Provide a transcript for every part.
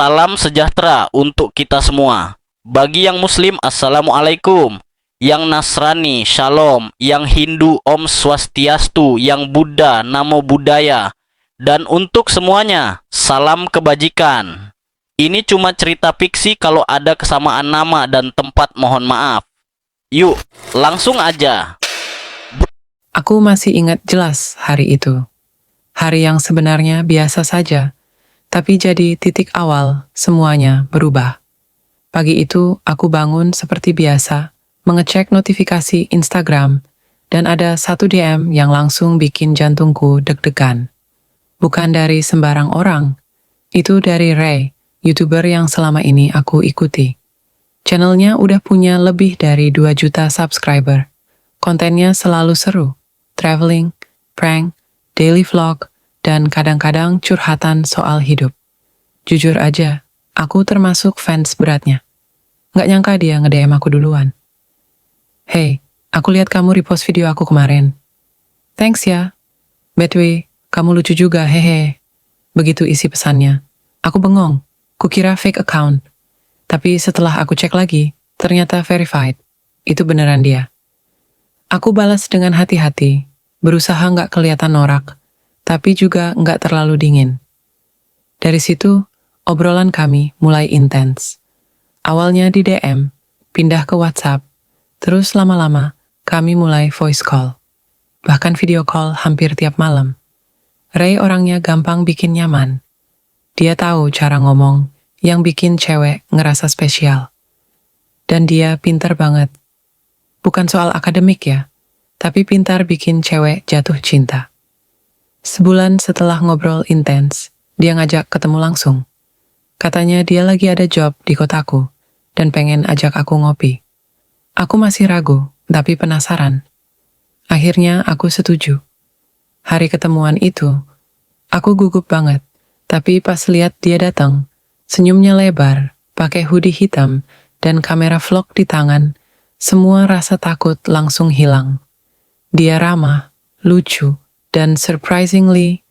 Salam sejahtera untuk kita semua. Bagi yang muslim, assalamualaikum. Yang Nasrani, shalom. Yang Hindu, om swastiastu. Yang Buddha, namo buddhaya. Dan untuk semuanya, salam kebajikan. Ini cuma cerita fiksi, kalau ada kesamaan nama dan tempat mohon maaf. Yuk, langsung aja. Aku masih ingat jelas hari itu. Hari yang sebenarnya biasa saja, tapi jadi titik awal semuanya berubah. Pagi itu aku bangun seperti biasa, mengecek notifikasi Instagram, dan ada satu DM yang langsung bikin jantungku deg-degan. Bukan dari sembarang orang, itu dari Ray, YouTuber yang selama ini aku ikuti. Channelnya udah punya lebih dari 2 juta subscriber. Kontennya selalu seru, traveling, prank, daily vlog, dan kadang-kadang curhatan soal hidup. Jujur aja, aku termasuk fans beratnya. Nggak nyangka dia nge-DM aku duluan. Hey, aku lihat kamu repost video aku kemarin. Thanks ya. By the way, kamu lucu juga, hehe. Begitu isi pesannya. Aku bengong, kukira fake account. Tapi setelah aku cek lagi, ternyata verified. Itu beneran dia. Aku balas dengan hati-hati, berusaha nggak kelihatan norak, tapi juga nggak terlalu dingin. Dari situ, obrolan kami mulai intens. Awalnya di DM, pindah ke WhatsApp, terus lama-lama kami mulai voice call. Bahkan video call hampir tiap malam. Ray orangnya gampang bikin nyaman. Dia tahu cara ngomong yang bikin cewek ngerasa spesial. Dan dia pintar banget. Bukan soal akademik ya, tapi pintar bikin cewek jatuh cinta. Sebulan setelah ngobrol intens, dia ngajak ketemu langsung. Katanya dia lagi ada job di kotaku dan pengen ajak aku ngopi. Aku masih ragu, tapi penasaran. Akhirnya aku setuju. Hari ketemuan itu, aku gugup banget, tapi pas lihat dia datang, senyumnya lebar, pakai hoodie hitam, dan kamera vlog di tangan, semua rasa takut langsung hilang. Dia ramah, lucu, dan surprisingly,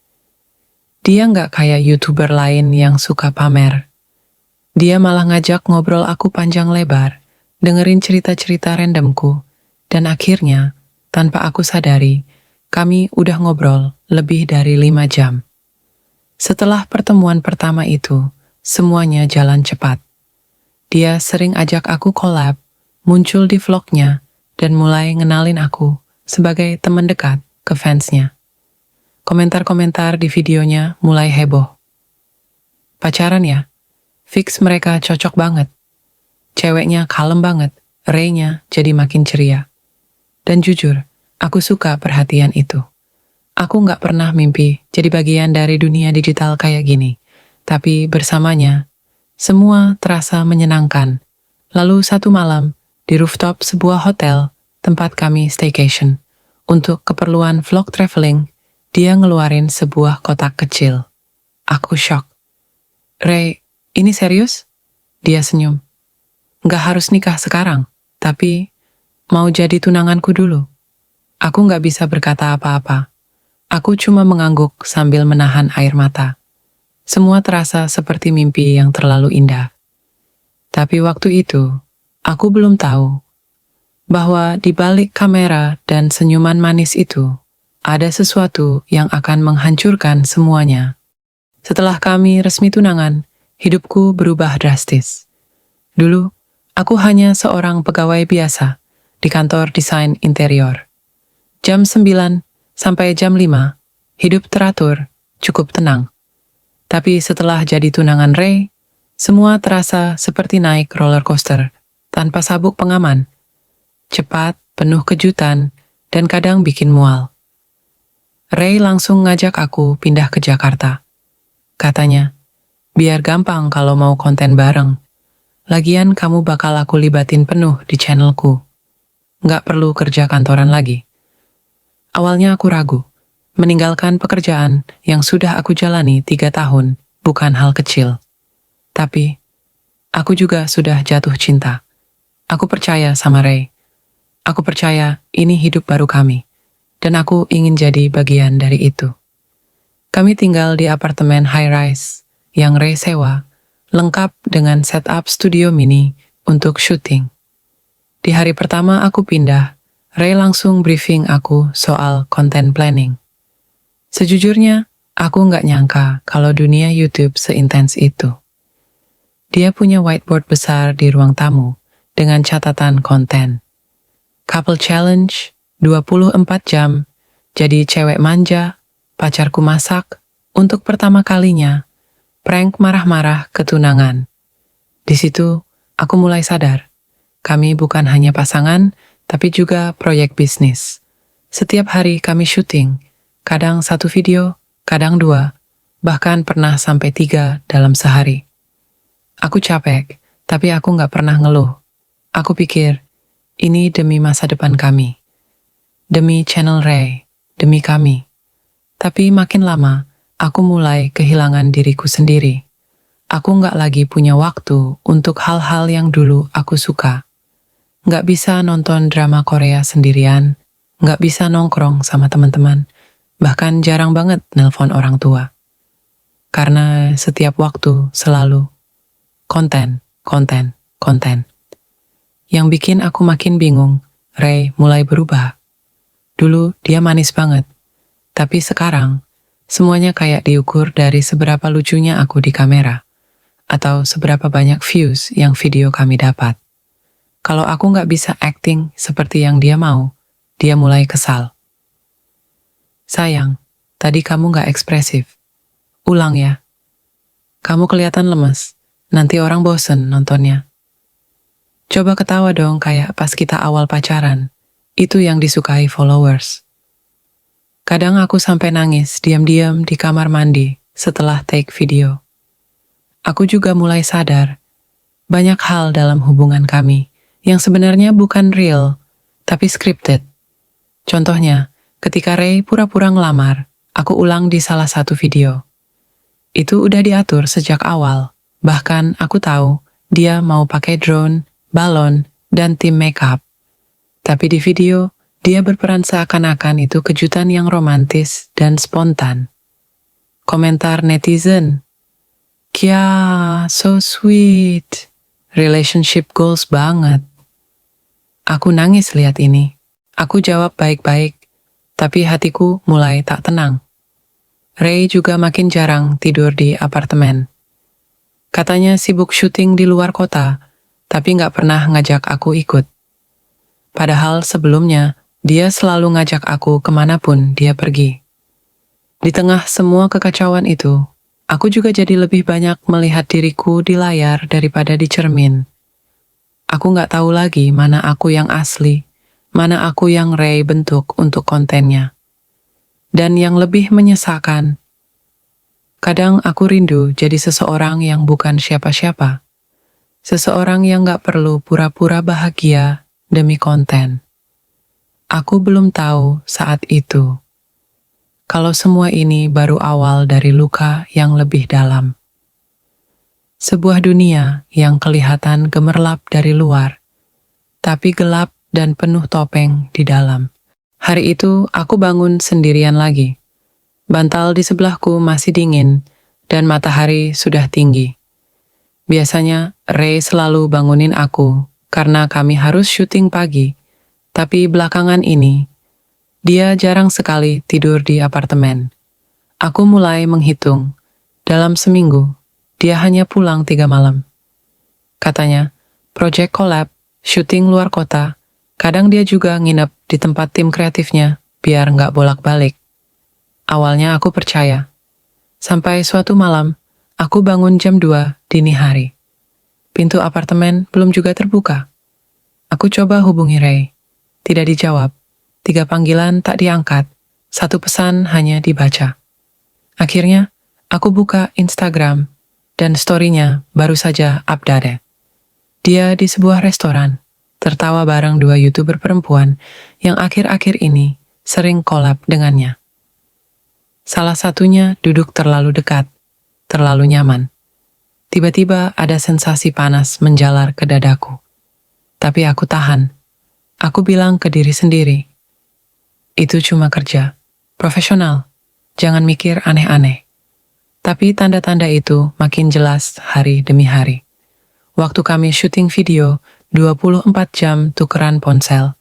dia nggak kayak YouTuber lain yang suka pamer. Dia malah ngajak ngobrol aku panjang lebar, dengerin cerita-cerita randomku, dan akhirnya, tanpa aku sadari, kami udah ngobrol lebih dari 5 jam. Setelah pertemuan pertama itu, semuanya jalan cepat. Dia sering ajak aku collab, muncul di vlognya, dan mulai ngenalin aku sebagai teman dekat ke fansnya. Komentar-komentar di videonya mulai heboh. Pacaran ya? Fix mereka cocok banget. Ceweknya kalem banget, Ray-nya jadi makin ceria. Dan jujur, aku suka perhatian itu. Aku nggak pernah mimpi jadi bagian dari dunia digital kayak gini. Tapi bersamanya, semua terasa menyenangkan. Lalu satu malam, di rooftop sebuah hotel, tempat kami staycation, untuk keperluan vlog traveling, dia ngeluarin sebuah kotak kecil. Aku shock. Ray, ini serius? Dia senyum. Nggak harus nikah sekarang, tapi mau jadi tunanganku dulu. Aku nggak bisa berkata apa-apa. Aku cuma mengangguk sambil menahan air mata. Semua terasa seperti mimpi yang terlalu indah. Tapi waktu itu, aku belum tahu bahwa di balik kamera dan senyuman manis itu, ada sesuatu yang akan menghancurkan semuanya. Setelah kami resmi tunangan, hidupku berubah drastis. Dulu, aku hanya seorang pegawai biasa di kantor desain interior. Jam 9 sampai jam 5, hidup teratur, cukup tenang. Tapi setelah jadi tunangan Ray, semua terasa seperti naik roller coaster, tanpa sabuk pengaman. Cepat, penuh kejutan, dan kadang bikin mual. Ray langsung ngajak aku pindah ke Jakarta. Katanya, biar gampang kalau mau konten bareng. Lagian kamu bakal aku libatin penuh di channelku. Nggak perlu kerja kantoran lagi. Awalnya aku ragu. Meninggalkan pekerjaan yang sudah aku jalani 3 tahun bukan hal kecil. Tapi, aku juga sudah jatuh cinta. Aku percaya sama Ray. Aku percaya ini hidup baru kami. Dan aku ingin jadi bagian dari itu. Kami tinggal di apartemen high-rise yang Ray sewa, lengkap dengan setup studio mini untuk syuting. Di hari pertama aku pindah, Ray langsung briefing aku soal content planning. Sejujurnya, aku nggak nyangka kalau dunia YouTube seintens itu. Dia punya whiteboard besar di ruang tamu dengan catatan konten. Couple challenge, 24 jam, jadi cewek manja, pacarku masak, untuk pertama kalinya, prank marah-marah ketunangan. Di situ, aku mulai sadar, kami bukan hanya pasangan, tapi juga proyek bisnis. Setiap hari kami syuting, kadang 1 video, kadang 2, bahkan pernah sampai 3 dalam sehari. Aku capek, tapi aku nggak pernah ngeluh. Aku pikir, ini demi masa depan kami. Demi channel Ray, demi kami. Tapi makin lama, aku mulai kehilangan diriku sendiri. Aku nggak lagi punya waktu untuk hal-hal yang dulu aku suka. Nggak bisa nonton drama Korea sendirian, nggak bisa nongkrong sama teman-teman, bahkan jarang banget nelpon orang tua. Karena setiap waktu selalu konten. Yang bikin aku makin bingung, Ray mulai berubah. Dulu dia manis banget, tapi sekarang semuanya kayak diukur dari seberapa lucunya aku di kamera, atau seberapa banyak views yang video kami dapat. Kalau aku nggak bisa acting seperti yang dia mau, dia mulai kesal. Sayang, tadi kamu nggak ekspresif. Ulang ya. Kamu kelihatan lemes. Nanti orang bosen nontonnya. Coba ketawa dong kayak pas kita awal pacaran. Itu yang disukai followers. Kadang aku sampai nangis diam-diam di kamar mandi setelah take video. Aku juga mulai sadar, banyak hal dalam hubungan kami yang sebenarnya bukan real, tapi scripted. Contohnya, ketika Ray pura-pura ngelamar, aku ulang di salah satu video. Itu udah diatur sejak awal. Bahkan aku tahu dia mau pakai drone, balon, dan tim makeup. Tapi di video, dia berperan seakan-akan itu kejutan yang romantis dan spontan. Komentar netizen, "Kya, so sweet. Relationship goals banget." Aku nangis lihat ini. Aku jawab baik-baik, tapi hatiku mulai tak tenang. Ray juga makin jarang tidur di apartemen. Katanya sibuk syuting di luar kota, tapi nggak pernah ngajak aku ikut. Padahal sebelumnya, dia selalu ngajak aku kemanapun dia pergi. Di tengah semua kekacauan itu, aku juga jadi lebih banyak melihat diriku di layar daripada di cermin. Aku nggak tahu lagi mana aku yang asli, mana aku yang Ray bentuk untuk kontennya. Dan yang lebih menyesakan, kadang aku rindu jadi seseorang yang bukan siapa-siapa. Seseorang yang gak perlu pura-pura bahagia demi konten. Aku belum tahu saat itu kalau semua ini baru awal dari luka yang lebih dalam. Sebuah dunia yang kelihatan gemerlap dari luar, tapi gelap dan penuh topeng di dalam. Hari itu aku bangun sendirian lagi. Bantal di sebelahku masih dingin, dan matahari sudah tinggi. Biasanya, Ray selalu bangunin aku, karena kami harus syuting pagi. Tapi belakangan ini, dia jarang sekali tidur di apartemen. Aku mulai menghitung. Dalam seminggu, dia hanya pulang 3 malam. Katanya, project collab, syuting luar kota, kadang dia juga nginep di tempat tim kreatifnya, biar nggak bolak-balik. Awalnya aku percaya. Sampai suatu malam, aku bangun jam 2 dini hari. Pintu apartemen belum juga terbuka. Aku coba hubungi Ray. Tidak dijawab. 3 panggilan tak diangkat. 1 pesan hanya dibaca. Akhirnya, aku buka Instagram, dan story-nya baru saja update. Dia di sebuah restoran, tertawa bareng 2 YouTuber perempuan yang akhir-akhir ini sering collab dengannya. Salah satunya duduk terlalu dekat, terlalu nyaman. Tiba-tiba ada sensasi panas menjalar ke dadaku. Tapi aku tahan. Aku bilang ke diri sendiri, itu cuma kerja, profesional, jangan mikir aneh-aneh. Tapi tanda-tanda itu makin jelas hari demi hari. Waktu kami syuting video, 24 jam tukeran ponsel.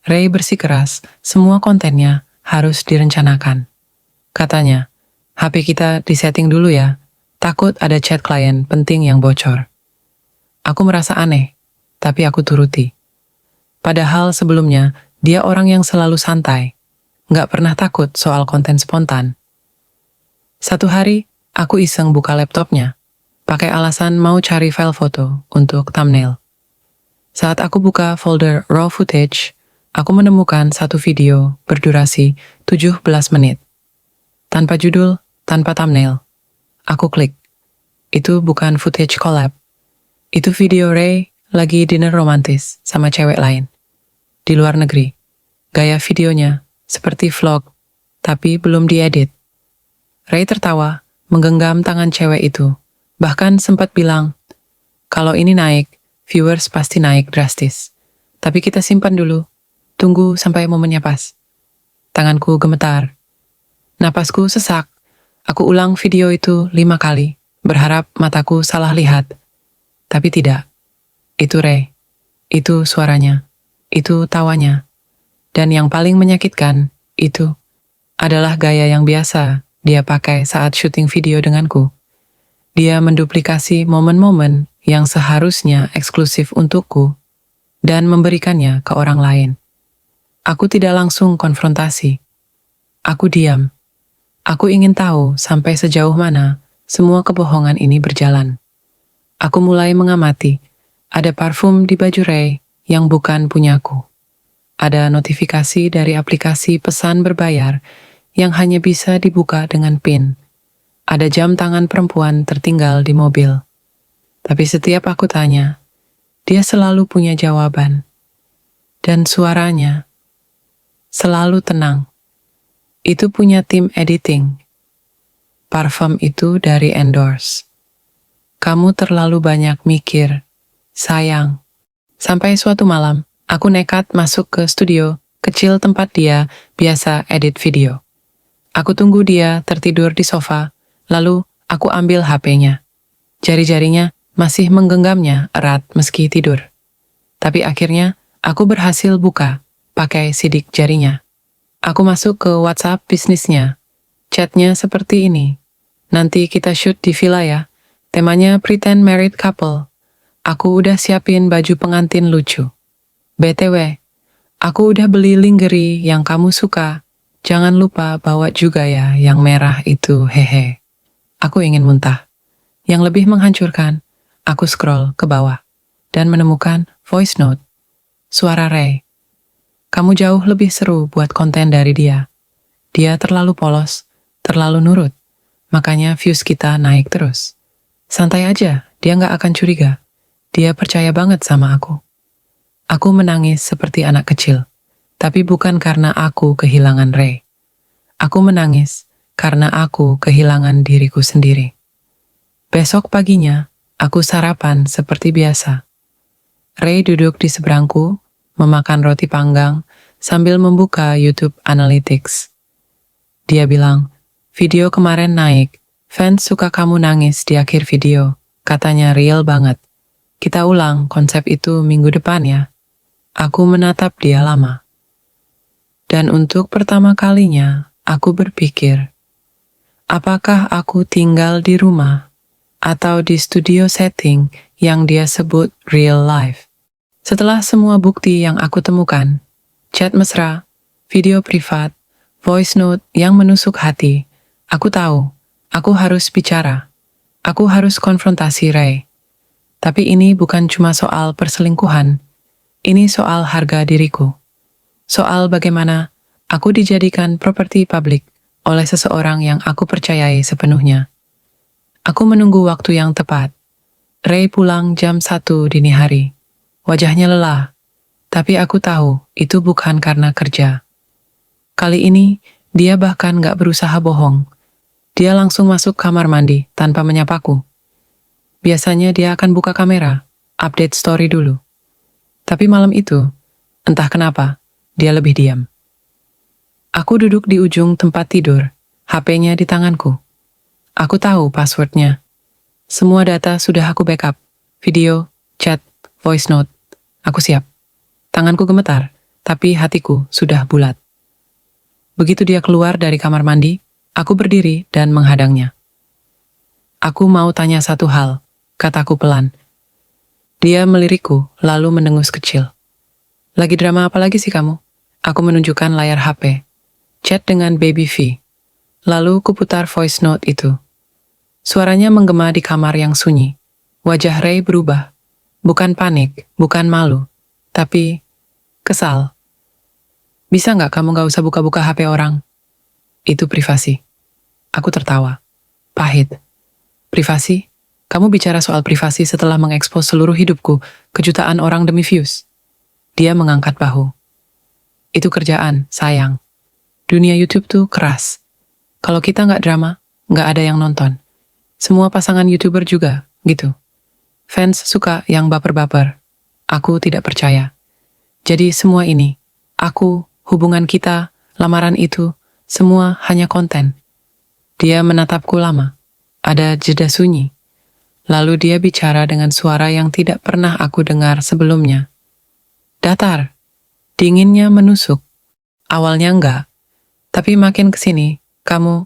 Ray bersikeras, semua kontennya harus direncanakan. Katanya, HP kita disetting dulu ya, takut ada chat klien penting yang bocor. Aku merasa aneh, tapi aku turuti. Padahal sebelumnya, dia orang yang selalu santai, nggak pernah takut soal konten spontan. Satu hari, aku iseng buka laptopnya, pakai alasan mau cari file foto untuk thumbnail. Saat aku buka folder raw footage, aku menemukan satu video berdurasi 17 menit. Tanpa judul, tanpa thumbnail. Aku klik. Itu bukan footage collab. Itu video Ray lagi dinner romantis sama cewek lain. Di luar negeri. Gaya videonya seperti vlog, tapi belum diedit. Ray tertawa, menggenggam tangan cewek itu. Bahkan sempat bilang, kalau ini naik, viewers pasti naik drastis. Tapi kita simpan dulu. Tunggu sampai momennya pas. Tanganku gemetar. Napasku sesak. Aku ulang video itu 5 kali, berharap mataku salah lihat. Tapi tidak. Itu Ray. Itu suaranya. Itu tawanya. Dan yang paling menyakitkan, itu adalah gaya yang biasa dia pakai saat syuting video denganku. Dia menduplikasi momen-momen yang seharusnya eksklusif untukku dan memberikannya ke orang lain. Aku tidak langsung konfrontasi. Aku diam. Aku ingin tahu sampai sejauh mana semua kebohongan ini berjalan. Aku mulai mengamati. Ada parfum di baju Ray yang bukan punyaku. Ada notifikasi dari aplikasi pesan berbayar yang hanya bisa dibuka dengan PIN. Ada jam tangan perempuan tertinggal di mobil. Tapi setiap aku tanya, dia selalu punya jawaban. Dan suaranya selalu tenang. Itu punya tim editing. Parfum itu dari endorse. Kamu terlalu banyak mikir, sayang. Sampai suatu malam, aku nekat masuk ke studio kecil tempat dia biasa edit video. Aku tunggu dia tertidur di sofa, lalu aku ambil HP-nya. Jari-jarinya masih menggenggamnya erat meski tidur. Tapi akhirnya, aku berhasil buka, pakai sidik jarinya. Aku masuk ke WhatsApp bisnisnya. Chatnya seperti ini. Nanti kita shoot di villa ya. Temanya pretend married couple. Aku udah siapin baju pengantin lucu. BTW, aku udah beli lingerie yang kamu suka. Jangan lupa bawa juga ya yang merah itu, hehe. Aku ingin muntah. Yang lebih menghancurkan, aku scroll ke bawah dan menemukan voice note. Suara Ray. Kamu jauh lebih seru buat konten dari dia. Dia terlalu polos, terlalu nurut. Makanya views kita naik terus. Santai aja, dia nggak akan curiga. Dia percaya banget sama aku. Aku menangis seperti anak kecil. Tapi bukan karena aku kehilangan Ray. Aku menangis karena aku kehilangan diriku sendiri. Besok paginya, aku sarapan seperti biasa. Ray duduk di seberangku, memakan roti panggang, sambil membuka YouTube Analytics. Dia bilang, video kemarin naik, fans suka kamu nangis di akhir video, katanya real banget. Kita ulang konsep itu minggu depan ya. Aku menatap dia lama. Dan untuk pertama kalinya, aku berpikir, apakah aku tinggal di rumah atau di studio setting yang dia sebut real life? Setelah semua bukti yang aku temukan, chat mesra, video privat, voice note yang menusuk hati, aku tahu, aku harus bicara. Aku harus konfrontasi Ray. Tapi ini bukan cuma soal perselingkuhan, ini soal harga diriku. Soal bagaimana aku dijadikan properti publik oleh seseorang yang aku percayai sepenuhnya. Aku menunggu waktu yang tepat. Ray pulang jam 1 dini hari. Wajahnya lelah, tapi aku tahu itu bukan karena kerja. Kali ini, dia bahkan gak berusaha bohong. Dia langsung masuk kamar mandi tanpa menyapaku. Biasanya dia akan buka kamera, update story dulu. Tapi malam itu, entah kenapa, dia lebih diam. Aku duduk di ujung tempat tidur, HP-nya di tanganku. Aku tahu passwordnya. Semua data sudah aku backup. Video, chat, voice note. Aku siap. Tanganku gemetar, tapi hatiku sudah bulat. Begitu dia keluar dari kamar mandi, aku berdiri dan menghadangnya. Aku mau tanya satu hal, kataku pelan. Dia melirikku, lalu mendengus kecil. Lagi drama apa lagi sih kamu? Aku menunjukkan layar HP. Chat dengan Baby V. Lalu kuputar voice note itu. Suaranya menggema di kamar yang sunyi. Wajah Ray berubah. Bukan panik, bukan malu. Tapi kesal. Bisa nggak kamu nggak usah buka-buka HP orang? Itu privasi. Aku tertawa. Pahit. Privasi? Kamu bicara soal privasi setelah mengekspos seluruh hidupku ke jutaan orang demi views. Dia mengangkat bahu. Itu kerjaan, sayang. Dunia YouTube tuh keras. Kalau kita nggak drama, nggak ada yang nonton. Semua pasangan YouTuber juga, gitu. Fans suka yang baper-baper. Aku tidak percaya. Jadi semua ini, aku, hubungan kita, lamaran itu, semua hanya konten. Dia menatapku lama. Ada jeda sunyi. Lalu dia bicara dengan suara yang tidak pernah aku dengar sebelumnya. Datar. Dinginnya menusuk. Awalnya enggak. Tapi makin kesini, kamu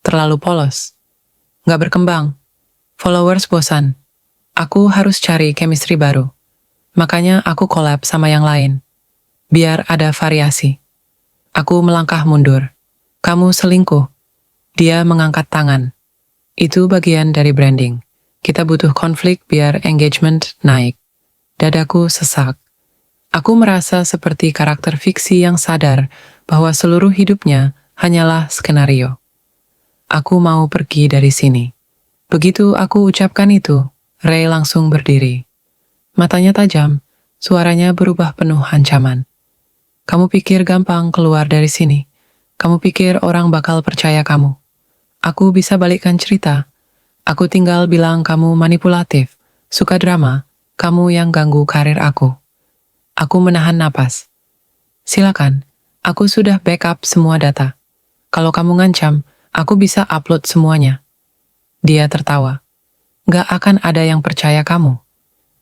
terlalu polos. Nggak berkembang. Followers bosan. Aku harus cari chemistry baru. Makanya aku collab sama yang lain. Biar ada variasi. Aku melangkah mundur. Kamu selingkuh. Dia mengangkat tangan. Itu bagian dari branding. Kita butuh konflik biar engagement naik. Dadaku sesak. Aku merasa seperti karakter fiksi yang sadar bahwa seluruh hidupnya hanyalah skenario. Aku mau pergi dari sini. Begitu aku ucapkan itu, Ray langsung berdiri. Matanya tajam, suaranya berubah penuh ancaman. Kamu pikir gampang keluar dari sini? Kamu pikir orang bakal percaya kamu? Aku bisa balikkan cerita. Aku tinggal bilang kamu manipulatif, suka drama, kamu yang ganggu karir aku. Aku menahan napas. Silakan, aku sudah backup semua data. Kalau kamu ngancam, aku bisa upload semuanya. Dia tertawa. Gak akan ada yang percaya kamu.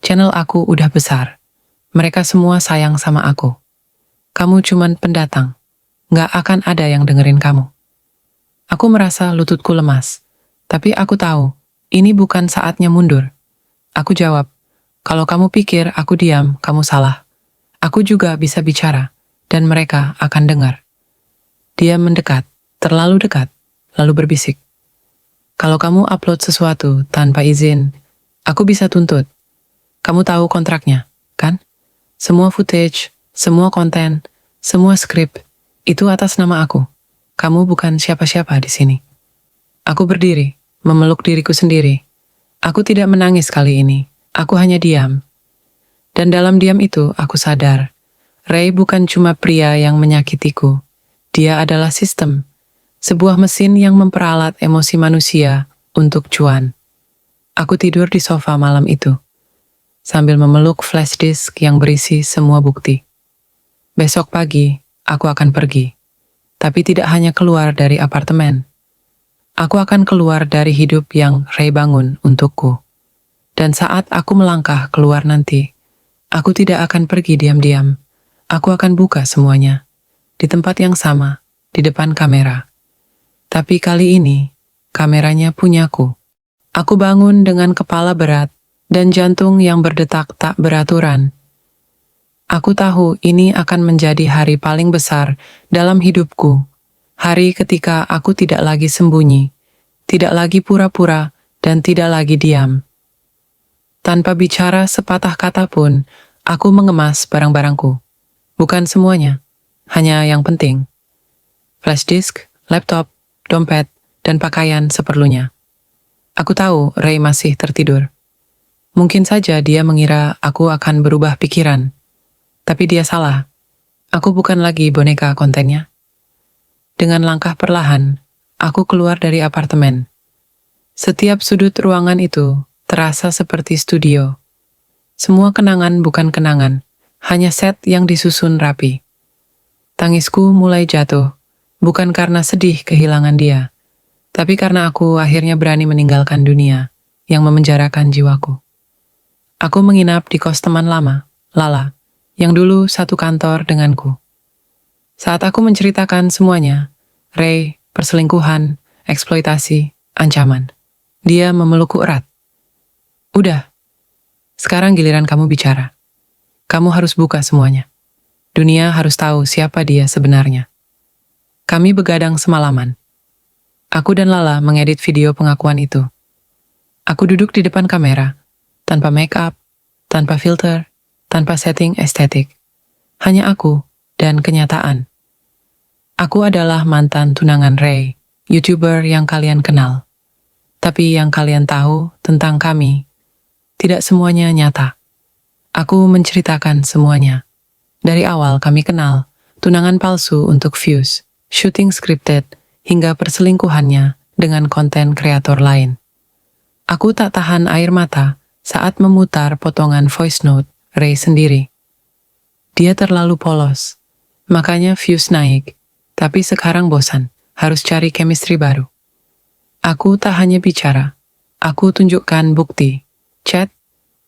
Channel aku udah besar. Mereka semua sayang sama aku. Kamu cuman pendatang. Gak akan ada yang dengerin kamu. Aku merasa lututku lemas. Tapi aku tahu, ini bukan saatnya mundur. Aku jawab, kalau kamu pikir aku diam, kamu salah. Aku juga bisa bicara, dan mereka akan dengar. Dia mendekat, terlalu dekat, lalu berbisik. Kalau kamu upload sesuatu tanpa izin, aku bisa tuntut. Kamu tahu kontraknya, kan? Semua footage, semua konten, semua skrip, itu atas nama aku. Kamu bukan siapa-siapa di sini. Aku berdiri, memeluk diriku sendiri. Aku tidak menangis kali ini, aku hanya diam. Dan dalam diam itu, aku sadar, Ray bukan cuma pria yang menyakitiku. Dia adalah sistem, sebuah mesin yang memperalat emosi manusia untuk cuan. Aku tidur di sofa malam itu, sambil memeluk flash disk yang berisi semua bukti. Besok pagi, aku akan pergi. Tapi tidak hanya keluar dari apartemen. Aku akan keluar dari hidup yang Ray bangun untukku. Dan saat aku melangkah keluar nanti, aku tidak akan pergi diam-diam. Aku akan buka semuanya. Di tempat yang sama, di depan kamera. Tapi kali ini, kameranya punyaku. Aku bangun dengan kepala berat dan jantung yang berdetak tak beraturan. Aku tahu ini akan menjadi hari paling besar dalam hidupku. Hari ketika aku tidak lagi sembunyi, tidak lagi pura-pura, dan tidak lagi diam. Tanpa bicara sepatah kata pun, aku mengemas barang-barangku. Bukan semuanya, hanya yang penting. Flash disk, laptop, dompet, dan pakaian seperlunya. Aku tahu Ray masih tertidur. Mungkin saja dia mengira aku akan berubah pikiran. Tapi dia salah. Aku bukan lagi boneka kontennya. Dengan langkah perlahan, aku keluar dari apartemen. Setiap sudut ruangan itu terasa seperti studio. Semua kenangan bukan kenangan, hanya set yang disusun rapi. Tangisku mulai jatuh, bukan karena sedih kehilangan dia, Tapi karena aku akhirnya berani meninggalkan dunia yang memenjarakan jiwaku. Aku menginap di kos teman lama, Lala, yang dulu satu kantor denganku. Saat aku menceritakan semuanya, Ray, perselingkuhan, eksploitasi, ancaman, dia memelukku erat. Udah, sekarang giliran kamu bicara. Kamu harus buka semuanya. Dunia harus tahu siapa dia sebenarnya. Kami begadang semalaman. Aku dan Lala mengedit video pengakuan itu. Aku duduk di depan kamera, tanpa make up, tanpa filter, tanpa setting estetik. Hanya aku dan kenyataan. Aku adalah mantan tunangan Ray, YouTuber yang kalian kenal. Tapi yang kalian tahu tentang kami, tidak semuanya nyata. Aku menceritakan semuanya. Dari awal kami kenal, tunangan palsu untuk views, shooting scripted, hingga perselingkuhannya dengan konten kreator lain. Aku tak tahan air mata saat memutar potongan voice note Ray sendiri. Dia terlalu polos, makanya views naik, tapi sekarang bosan, harus cari chemistry baru. Aku tak hanya bicara, aku tunjukkan bukti, chat,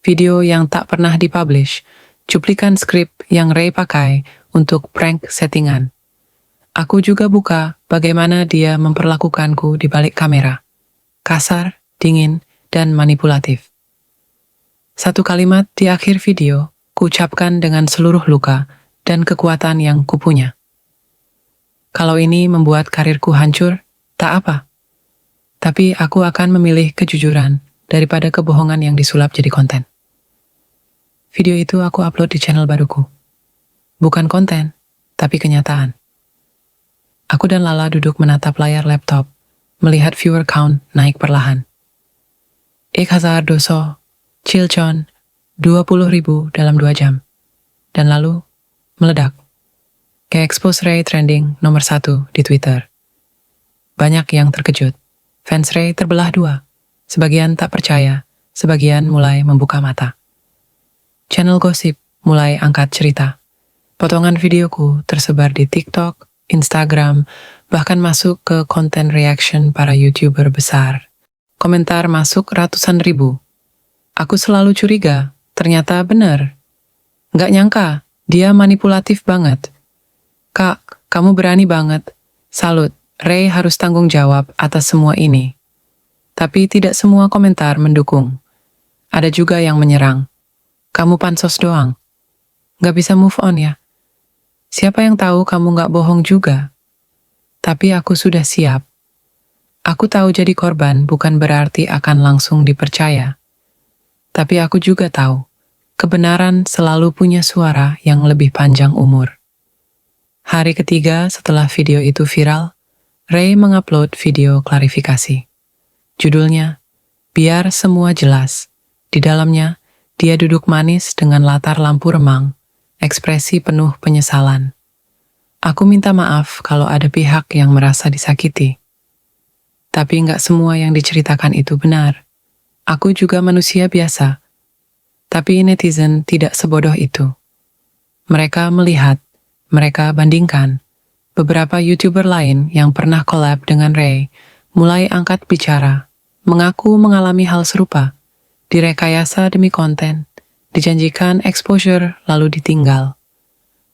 video yang tak pernah dipublish, cuplikan skrip yang Ray pakai untuk prank settingan. Aku juga buka bagaimana dia memperlakukanku di balik kamera. Kasar, dingin, dan manipulatif. Satu kalimat di akhir video, kuucapkan dengan seluruh luka dan kekuatan yang kupunya. Kalau ini membuat karirku hancur, tak apa. Tapi aku akan memilih kejujuran daripada kebohongan yang disulap jadi konten. Video itu aku upload di channel baruku. Bukan konten, tapi kenyataan. Aku dan Lala duduk menatap layar laptop, melihat viewer count naik perlahan. 1,200, Chilchon, 20.000 dalam 2 jam. Dan lalu, meledak. Kayak expose Ray trending nomor 1 di Twitter. Banyak yang terkejut. Fans Ray terbelah 2. Sebagian tak percaya, sebagian mulai membuka mata. Channel gosip mulai angkat cerita. Potongan videoku tersebar di TikTok, Instagram, bahkan masuk ke konten reaction para YouTuber besar. Komentar masuk ratusan ribu. Aku selalu curiga, ternyata benar. Nggak nyangka, dia manipulatif banget. Kak, kamu berani banget. Salut, Ray harus tanggung jawab atas semua ini. Tapi tidak semua komentar mendukung. Ada juga yang menyerang. Kamu pansos doang. Nggak bisa move on ya. Siapa yang tahu kamu nggak bohong juga? Tapi aku sudah siap. Aku tahu jadi korban bukan berarti akan langsung dipercaya. Tapi aku juga tahu, kebenaran selalu punya suara yang lebih panjang umur. Hari ketiga setelah video itu viral, Ray mengupload video klarifikasi. Judulnya, Biar Semua Jelas. Di dalamnya, dia duduk manis dengan latar lampu remang, ekspresi penuh penyesalan. Aku minta maaf kalau ada pihak yang merasa disakiti. Tapi nggak semua yang diceritakan itu benar. Aku juga manusia biasa. Tapi netizen tidak sebodoh itu. Mereka melihat, mereka bandingkan. Beberapa YouTuber lain yang pernah collab dengan Ray mulai angkat bicara, mengaku mengalami hal serupa, direkayasa demi konten, dijanjikan exposure lalu ditinggal.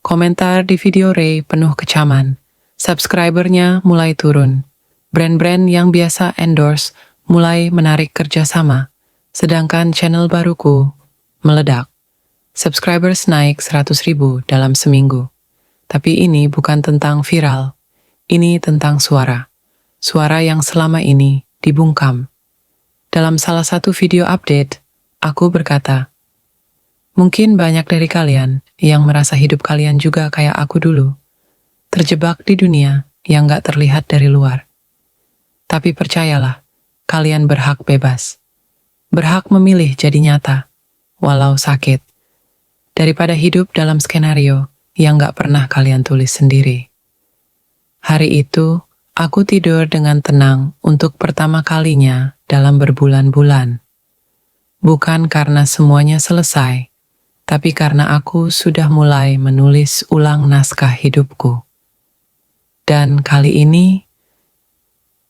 Komentar di video Ray penuh kecaman. Subscribernya mulai turun. Brand-brand yang biasa endorse mulai menarik kerjasama. Sedangkan channel baruku meledak. Subscribers naik 100.000 dalam seminggu. Tapi ini bukan tentang viral. Ini tentang suara. Suara yang selama ini dibungkam. Dalam salah satu video update, aku berkata, mungkin banyak dari kalian yang merasa hidup kalian juga kayak aku dulu, terjebak di dunia yang gak terlihat dari luar. Tapi percayalah, kalian berhak bebas. Berhak memilih jadi nyata, walau sakit, daripada hidup dalam skenario yang gak pernah kalian tulis sendiri. Hari itu, aku tidur dengan tenang untuk pertama kalinya dalam berbulan-bulan. Bukan karena semuanya selesai, tapi karena aku sudah mulai menulis ulang naskah hidupku. Dan kali ini,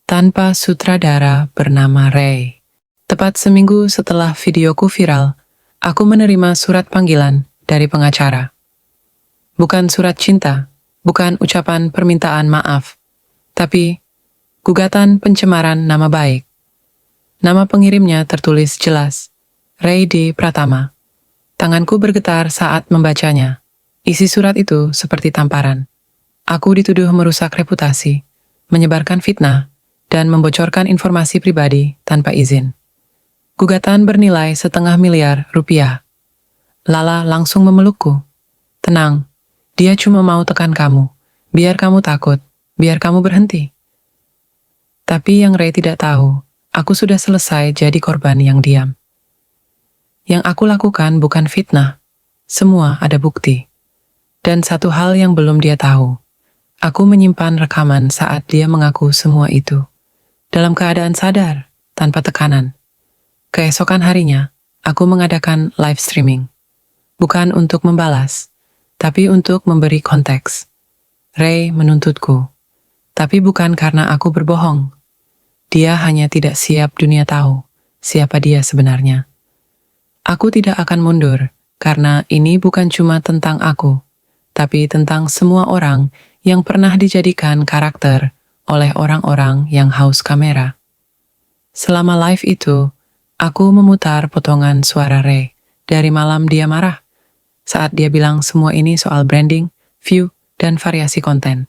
tanpa sutradara bernama Ray. Tepat seminggu setelah videoku viral, aku menerima surat panggilan dari pengacara. Bukan surat cinta, bukan ucapan permintaan maaf, tapi gugatan pencemaran nama baik. Nama pengirimnya tertulis jelas, Ray D. Pratama. Tanganku bergetar saat membacanya. Isi surat itu seperti tamparan. Aku dituduh merusak reputasi, menyebarkan fitnah, dan membocorkan informasi pribadi tanpa izin. Gugatan bernilai $500 miliar. Lala langsung memelukku. Tenang, dia cuma mau tekan kamu, biar kamu takut, biar kamu berhenti. Tapi yang Ray tidak tahu, aku sudah selesai jadi korban yang diam. Yang aku lakukan bukan fitnah, semua ada bukti. Dan satu hal yang belum dia tahu, aku menyimpan rekaman saat dia mengaku semua itu. Dalam keadaan sadar, tanpa tekanan. Keesokan harinya, aku mengadakan live streaming. Bukan untuk membalas, tapi untuk memberi konteks. Ray menuntutku, tapi bukan karena aku berbohong. Dia hanya tidak siap dunia tahu siapa dia sebenarnya. Aku tidak akan mundur, karena ini bukan cuma tentang aku, tapi tentang semua orang yang pernah dijadikan karakter oleh orang-orang yang haus kamera. Selama live itu, aku memutar potongan suara Ray dari malam dia marah, saat dia bilang semua ini soal branding, view, dan variasi konten.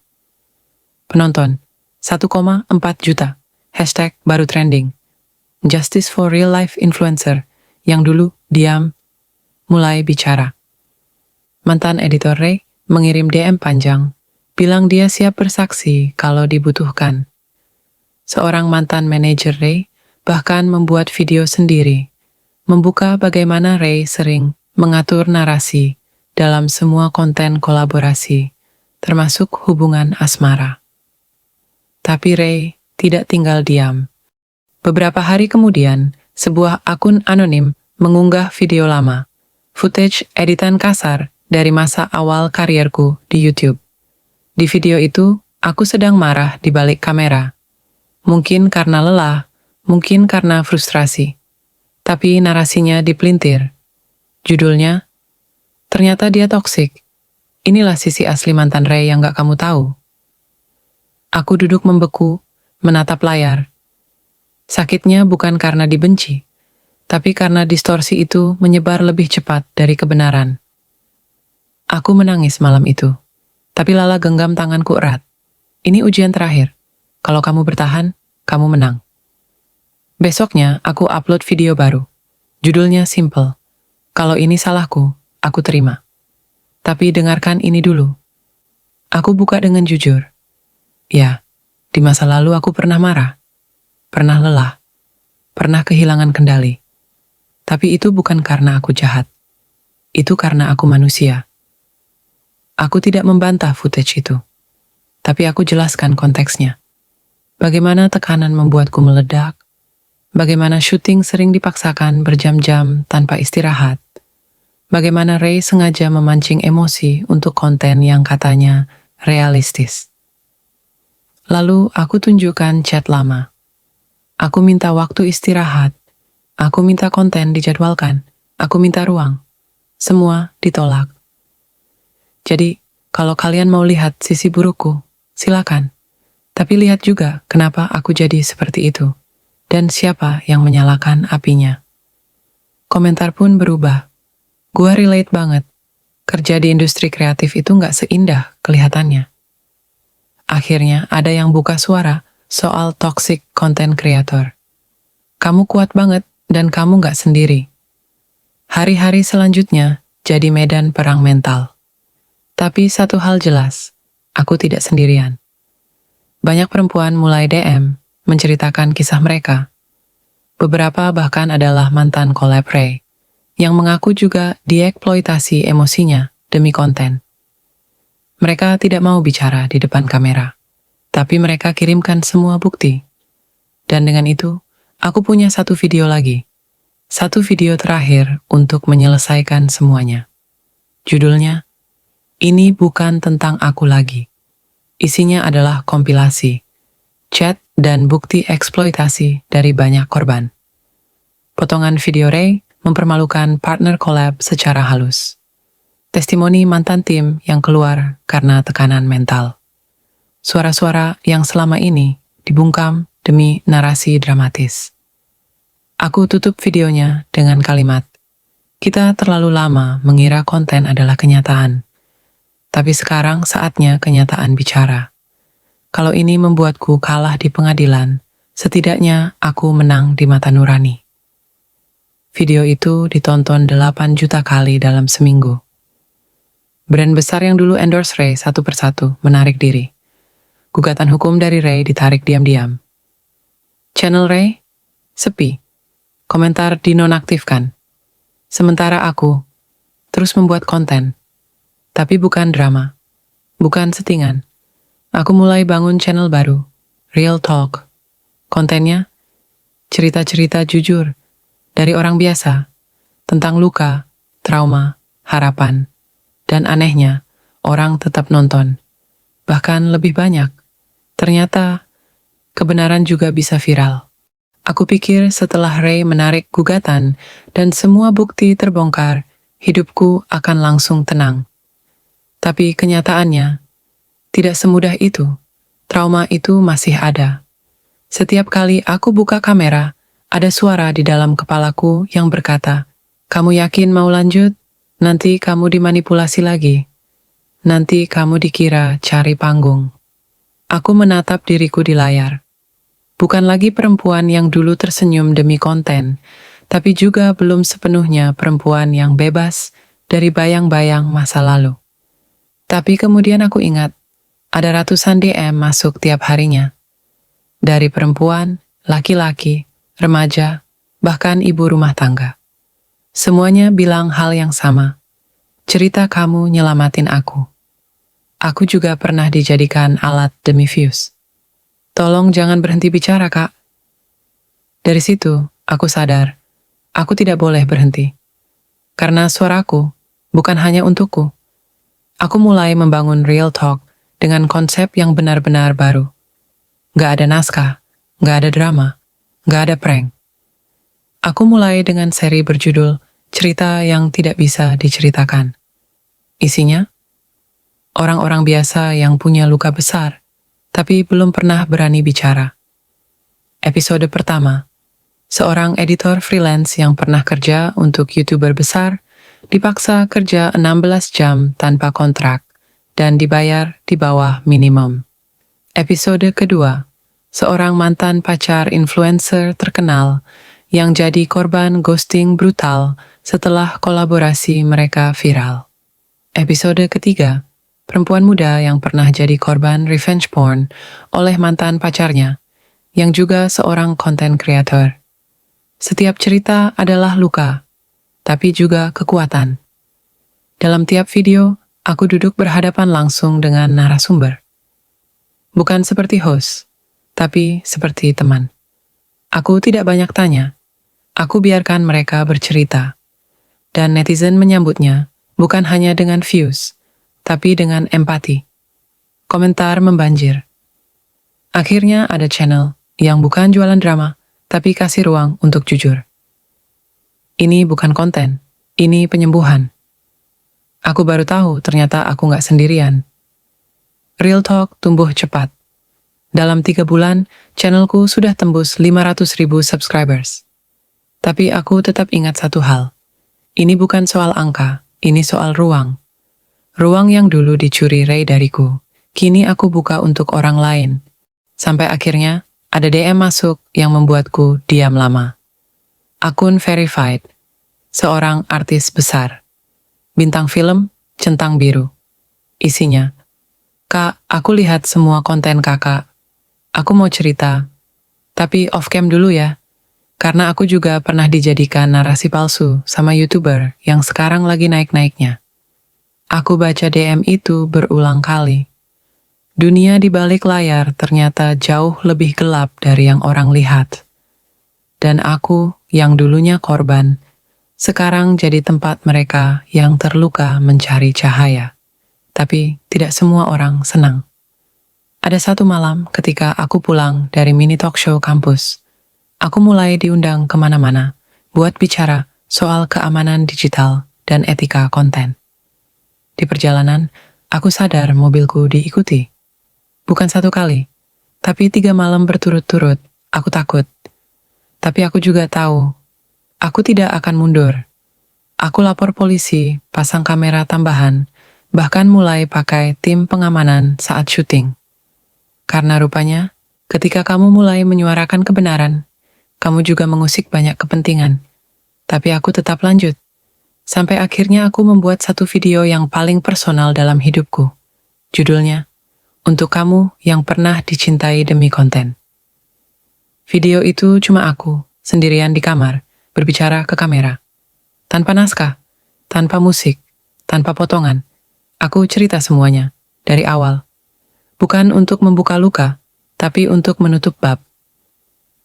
Penonton, 1,4 juta, hashtag baru trending. Justice for real life influencer, yang dulu diam, mulai bicara. Mantan editor Ray mengirim DM panjang, bilang dia siap bersaksi kalau dibutuhkan. Seorang mantan manajer Ray bahkan membuat video sendiri, membuka bagaimana Ray sering mengatur narasi dalam semua konten kolaborasi, termasuk hubungan asmara. Tapi Ray tidak tinggal diam. Beberapa hari kemudian, sebuah akun anonim mengunggah video lama, footage editan kasar dari masa awal karierku di YouTube. Di video itu, aku sedang marah di balik kamera. Mungkin karena lelah, mungkin karena frustrasi. Tapi narasinya dipelintir. Judulnya, ternyata dia toksik. Inilah sisi asli mantan Ray yang gak kamu tahu. Aku duduk membeku, menatap layar. Sakitnya bukan karena dibenci, tapi karena distorsi itu menyebar lebih cepat dari kebenaran. Aku menangis malam itu, tapi Lala genggam tanganku erat. Ini ujian terakhir. Kalau kamu bertahan, kamu menang. Besoknya, aku upload video baru. Judulnya simple. Kalau ini salahku, aku terima. Tapi dengarkan ini dulu. Aku buka dengan jujur. Ya, di masa lalu aku pernah marah. Pernah lelah. Pernah kehilangan kendali. Tapi itu bukan karena aku jahat. Itu karena aku manusia. Aku tidak membantah footage itu. Tapi aku jelaskan konteksnya. Bagaimana tekanan membuatku meledak. Bagaimana syuting sering dipaksakan berjam-jam tanpa istirahat. Bagaimana Ray sengaja memancing emosi untuk konten yang katanya realistis. Lalu aku tunjukkan chat lama. Aku minta waktu istirahat. Aku minta konten dijadwalkan. Aku minta ruang. Semua ditolak. Jadi, kalau kalian mau lihat sisi burukku, silakan. Tapi lihat juga kenapa aku jadi seperti itu. Dan siapa yang menyalakan apinya. Komentar pun berubah. Gua relate banget. Kerja di industri kreatif itu nggak seindah kelihatannya. Akhirnya ada yang buka suara soal toxic content creator. Kamu kuat banget dan kamu nggak sendiri. Hari-hari selanjutnya jadi medan perang mental. Tapi satu hal jelas, aku tidak sendirian. Banyak perempuan mulai DM menceritakan kisah mereka. Beberapa bahkan adalah mantan collab Ray, yang mengaku juga dieksploitasi emosinya demi konten. Mereka tidak mau bicara di depan kamera, tapi mereka kirimkan semua bukti. Dan dengan itu, aku punya satu video lagi. Satu video terakhir untuk menyelesaikan semuanya. Judulnya, Ini Bukan Tentang Aku Lagi. Isinya adalah kompilasi. chat, dan bukti eksploitasi dari banyak korban. Potongan video Ray mempermalukan partner collab secara halus. Testimoni mantan tim yang keluar karena tekanan mental. Suara-suara yang selama ini dibungkam demi narasi dramatis. Aku tutup videonya dengan kalimat, "Kita terlalu lama mengira konten adalah kenyataan. Tapi sekarang saatnya kenyataan bicara. Kalau ini membuatku kalah di pengadilan, setidaknya aku menang di mata nurani." Video itu ditonton 8 juta kali dalam seminggu. Brand besar yang dulu endorse Ray satu persatu menarik diri. Gugatan hukum dari Ray ditarik diam-diam. Channel Ray sepi. Komentar dinonaktifkan. Sementara aku terus membuat konten. Tapi bukan drama. Bukan settingan. Aku mulai bangun channel baru. Real Talk. Kontennya cerita-cerita jujur dari orang biasa tentang luka, trauma, harapan. Dan anehnya, orang tetap nonton. Bahkan lebih banyak. Ternyata, kebenaran juga bisa viral. Aku pikir setelah Ray menarik gugatan dan semua bukti terbongkar, hidupku akan langsung tenang. Tapi kenyataannya, tidak semudah itu. Trauma itu masih ada. Setiap kali aku buka kamera, ada suara di dalam kepalaku yang berkata, "Kamu yakin mau lanjut? Nanti kamu dimanipulasi lagi. Nanti kamu dikira cari panggung." Aku menatap diriku di layar. Bukan lagi perempuan yang dulu tersenyum demi konten, tapi juga belum sepenuhnya perempuan yang bebas dari bayang-bayang masa lalu. Tapi kemudian aku ingat, ada ratusan DM masuk tiap harinya. Dari perempuan, laki-laki, remaja, bahkan ibu rumah tangga. Semuanya bilang hal yang sama. Cerita kamu nyelamatin aku. Aku juga pernah dijadikan alat demi views. Tolong jangan berhenti bicara, Kak. Dari situ, aku sadar, aku tidak boleh berhenti. Karena suaraku bukan hanya untukku. Aku mulai membangun Real Talk dengan konsep yang benar-benar baru. Gak ada naskah, gak ada drama, gak ada prank. Aku mulai dengan seri berjudul Cerita yang Tidak Bisa Diceritakan. Isinya, orang-orang biasa yang punya luka besar, tapi belum pernah berani bicara. Episode pertama, seorang editor freelance yang pernah kerja untuk YouTuber besar, dipaksa kerja 16 jam tanpa kontrak dan dibayar di bawah minimum. Episode kedua, seorang mantan pacar influencer terkenal yang jadi korban ghosting brutal setelah kolaborasi mereka viral. Episode ketiga, perempuan muda yang pernah jadi korban revenge porn oleh mantan pacarnya, yang juga seorang content creator. Setiap cerita adalah luka, tapi juga kekuatan. Dalam tiap video, aku duduk berhadapan langsung dengan narasumber. Bukan seperti host, tapi seperti teman. Aku tidak banyak tanya. Aku biarkan mereka bercerita. Dan netizen menyambutnya bukan hanya dengan views, tapi dengan empati. Komentar membanjir. Akhirnya ada channel yang bukan jualan drama, tapi kasih ruang untuk jujur. Ini bukan konten, ini penyembuhan. Aku baru tahu ternyata aku nggak sendirian. Real Talk tumbuh cepat. Dalam 3 bulan, channelku sudah tembus 500.000 subscribers. Tapi aku tetap ingat satu hal. Ini bukan soal angka, ini soal ruang. Ruang yang dulu dicuri Ray dariku, kini aku buka untuk orang lain. Sampai akhirnya, ada DM masuk yang membuatku diam lama. Akun verified, seorang artis besar. Bintang film, centang biru. Isinya, "Kak, aku lihat semua konten kakak. Aku mau cerita, tapi off-cam dulu ya. Karena aku juga pernah dijadikan narasi palsu sama YouTuber yang sekarang lagi naik-naiknya." Aku baca DM itu berulang kali. Dunia di balik layar ternyata jauh lebih gelap dari yang orang lihat. Dan aku, yang dulunya korban, sekarang jadi tempat mereka yang terluka mencari cahaya. Tapi tidak semua orang senang. Ada satu malam ketika aku pulang dari mini talk show kampus, aku mulai diundang kemana-mana buat bicara soal keamanan digital dan etika konten. Di perjalanan, aku sadar mobilku diikuti. Bukan satu kali, tapi 3 malam berturut-turut, aku takut. Tapi aku juga tahu, aku tidak akan mundur. Aku lapor polisi, pasang kamera tambahan, bahkan mulai pakai tim pengamanan saat syuting. Karena rupanya, ketika kamu mulai menyuarakan kebenaran, kamu juga mengusik banyak kepentingan. Tapi aku tetap lanjut. Sampai akhirnya aku membuat satu video yang paling personal dalam hidupku. Judulnya, Untuk Kamu Yang Pernah Dicintai Demi Konten. Video itu cuma aku, sendirian di kamar, berbicara ke kamera. Tanpa naskah, tanpa musik, tanpa potongan. Aku cerita semuanya, dari awal. Bukan untuk membuka luka, tapi untuk menutup bab.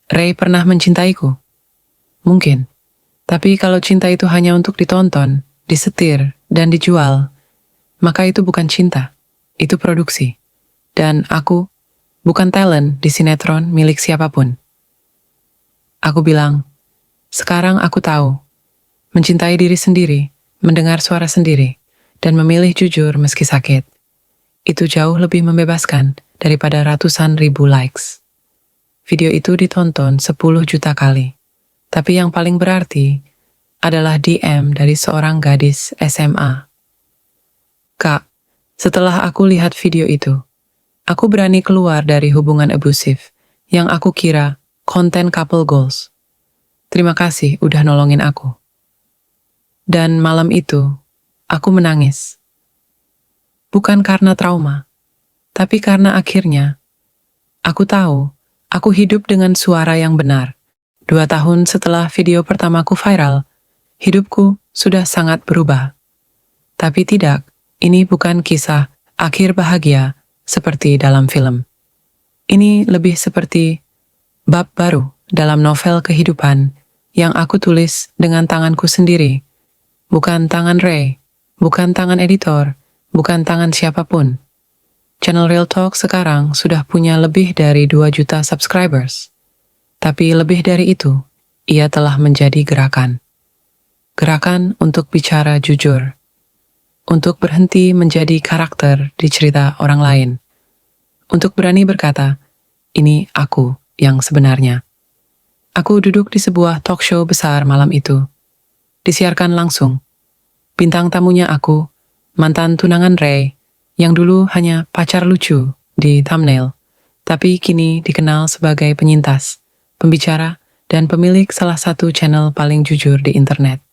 Ray pernah mencintaiku? Mungkin. Tapi kalau cinta itu hanya untuk ditonton, disetir, dan dijual, maka itu bukan cinta, itu produksi. Dan aku bukan talent di sinetron milik siapapun. Aku bilang, sekarang aku tahu, mencintai diri sendiri, mendengar suara sendiri, dan memilih jujur meski sakit. Itu jauh lebih membebaskan daripada ratusan ribu likes. Video itu ditonton 10 juta kali. Tapi yang paling berarti adalah DM dari seorang gadis SMA. Kak, setelah aku lihat video itu, aku berani keluar dari hubungan abusif yang aku kira konten couple goals. Terima kasih udah nolongin aku. Dan malam itu, aku menangis. Bukan karena trauma, tapi karena akhirnya, aku tahu, aku hidup dengan suara yang benar. 2 tahun setelah video pertamaku viral, hidupku sudah sangat berubah. Tapi tidak, ini bukan kisah akhir bahagia seperti dalam film. Ini lebih seperti bab baru dalam novel kehidupan yang aku tulis dengan tanganku sendiri. Bukan tangan Ray, bukan tangan editor, bukan tangan siapapun. Channel Real Talk sekarang sudah punya lebih dari 2 juta subscribers. Tapi lebih dari itu, ia telah menjadi gerakan. Gerakan untuk bicara jujur. Untuk berhenti menjadi karakter di cerita orang lain. Untuk berani berkata, ini aku yang sebenarnya. Aku duduk di sebuah talk show besar malam itu. Disiarkan langsung. Bintang tamunya aku, mantan tunangan Ray, yang dulu hanya pacar lucu di thumbnail, tapi kini dikenal sebagai penyintas, pembicara, dan pemilik salah satu channel paling jujur di internet.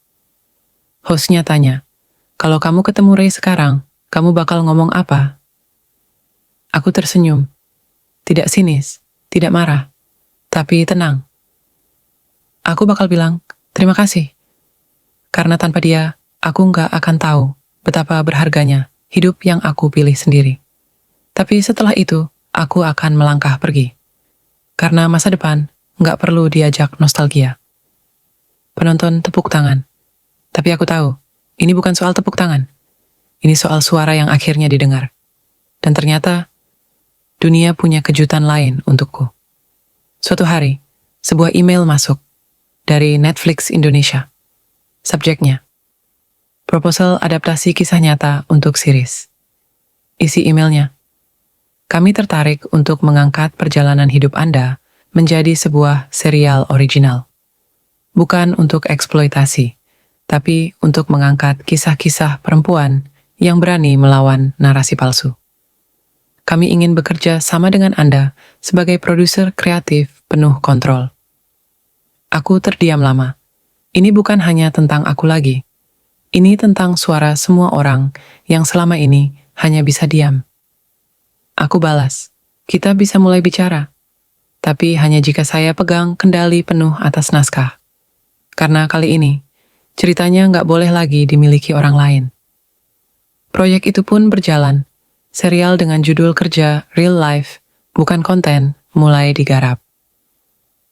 Hostnya tanya, kalau kamu ketemu Ray sekarang, kamu bakal ngomong apa? Aku tersenyum. Tidak sinis, tidak marah, tapi tenang. Aku bakal bilang, terima kasih. Karena tanpa dia, aku nggak akan tahu betapa berharganya hidup yang aku pilih sendiri. Tapi setelah itu, aku akan melangkah pergi. Karena masa depan nggak perlu diajak nostalgia. Penonton tepuk tangan. Tapi aku tahu, ini bukan soal tepuk tangan. Ini soal suara yang akhirnya didengar. Dan ternyata, dunia punya kejutan lain untukku. Suatu hari, sebuah email masuk dari Netflix Indonesia. Subjeknya, proposal adaptasi kisah nyata untuk series. Isi emailnya, kami tertarik untuk mengangkat perjalanan hidup Anda menjadi sebuah serial original. Bukan untuk eksploitasi, tapi untuk mengangkat kisah-kisah perempuan yang berani melawan narasi palsu. Kami ingin bekerja sama dengan Anda sebagai produser kreatif penuh kontrol. Aku terdiam lama. Ini bukan hanya tentang aku lagi. Ini tentang suara semua orang yang selama ini hanya bisa diam. Aku balas, kita bisa mulai bicara. Tapi hanya jika saya pegang kendali penuh atas naskah. Karena kali ini, ceritanya nggak boleh lagi dimiliki orang lain. Proyek itu pun berjalan. Serial dengan judul kerja Real Life, bukan konten, mulai digarap.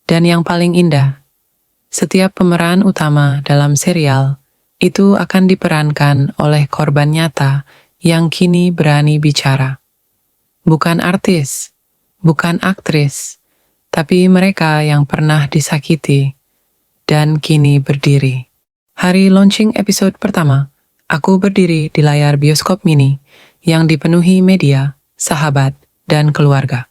Dan yang paling indah, setiap pemeran utama dalam serial itu akan diperankan oleh korban nyata yang kini berani bicara. Bukan artis, bukan aktris, tapi mereka yang pernah disakiti dan kini berdiri. Hari launching episode pertama, aku berdiri di layar bioskop mini yang dipenuhi media, sahabat, dan keluarga.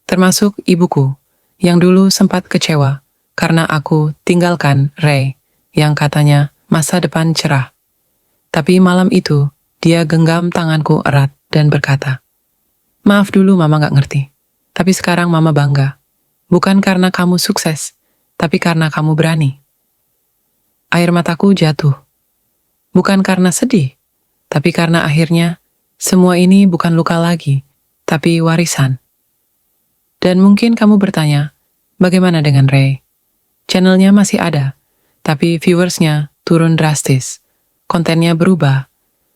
Termasuk ibuku, yang dulu sempat kecewa karena aku tinggalkan Ray, yang katanya masa depan cerah. Tapi malam itu, dia genggam tanganku erat dan berkata, "Maaf dulu mama gak ngerti, tapi sekarang mama bangga. Bukan karena kamu sukses, tapi karena kamu berani." Air mataku jatuh. Bukan karena sedih, tapi karena akhirnya semua ini bukan luka lagi, tapi warisan. Dan mungkin kamu bertanya, bagaimana dengan Ray? Channelnya masih ada, tapi viewersnya turun drastis. Kontennya berubah.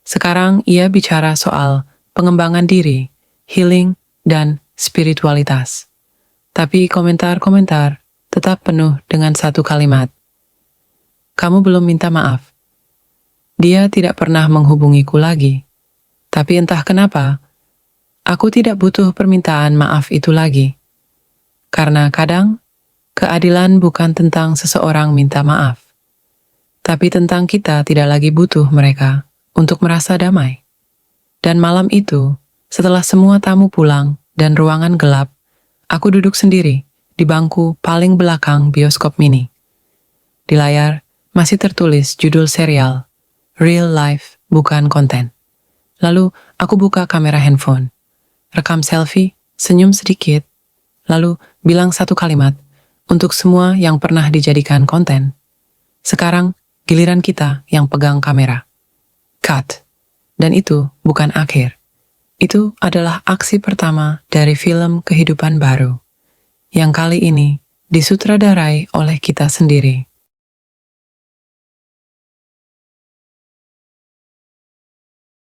Sekarang ia bicara soal pengembangan diri, healing, dan spiritualitas. Tapi komentar-komentar tetap penuh dengan satu kalimat. Kamu belum minta maaf. Dia tidak pernah menghubungiku lagi. Tapi entah kenapa, aku tidak butuh permintaan maaf itu lagi. Karena kadang, keadilan bukan tentang seseorang minta maaf, tapi tentang kita tidak lagi butuh mereka untuk merasa damai. Dan malam itu, setelah semua tamu pulang dan ruangan gelap, aku duduk sendiri di bangku paling belakang bioskop mini. Di layar masih tertulis judul serial, Real Life Bukan Konten. Lalu aku buka kamera handphone, rekam selfie, senyum sedikit, lalu bilang satu kalimat untuk semua yang pernah dijadikan konten. Sekarang giliran kita yang pegang kamera. Cut. Dan itu bukan akhir. Itu adalah aksi pertama dari film kehidupan baru, yang kali ini disutradarai oleh kita sendiri.